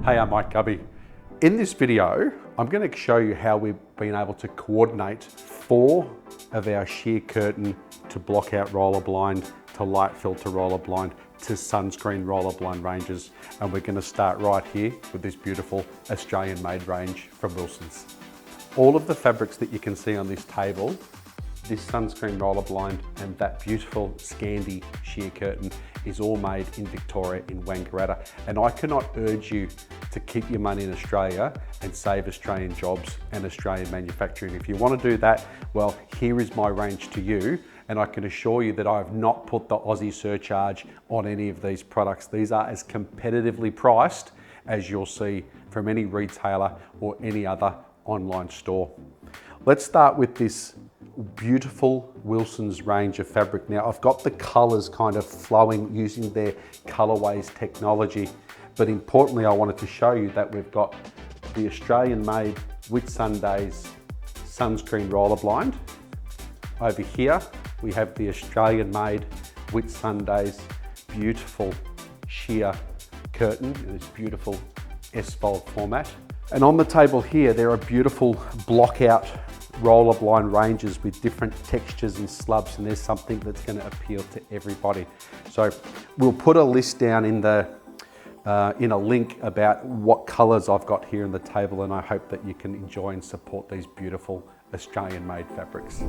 Hey, I'm Mike Gubby. In this video, I'm going to show you how we've been able to coordinate 4 of our sheer curtain to block out roller blind, to light filter roller blind, to sunscreen roller blind ranges. And we're going to start right here with this beautiful Australian made range from Wilsons. All of the fabrics that you can see on this table, this sunscreen roller blind and that beautiful Scandi sheer curtain is all made in Victoria in Wangaratta. And I cannot urge you to keep your money in Australia and save Australian jobs and Australian manufacturing. If you want to do that, well, here is my range to you. And I can assure you that I have not put the Aussie surcharge on any of these products. These are as competitively priced as you'll see from any retailer or any other online store. Let's start with this beautiful Wilsons range of fabric. Now I've got the colors kind of flowing using their colorways technology, but importantly I wanted to show you that we've got the Australian made Whitsundays sunscreen roller blind. Over here we have the Australian made Whitsundays beautiful sheer curtain in this beautiful S-fold format. And on the table here there are beautiful block out roller blind ranges with different textures and slubs, and there's something that's going to appeal to everybody. So we'll put a list down in the in a link about what colors I've got here on the table, and I hope that you can enjoy and support these beautiful Australian made fabrics.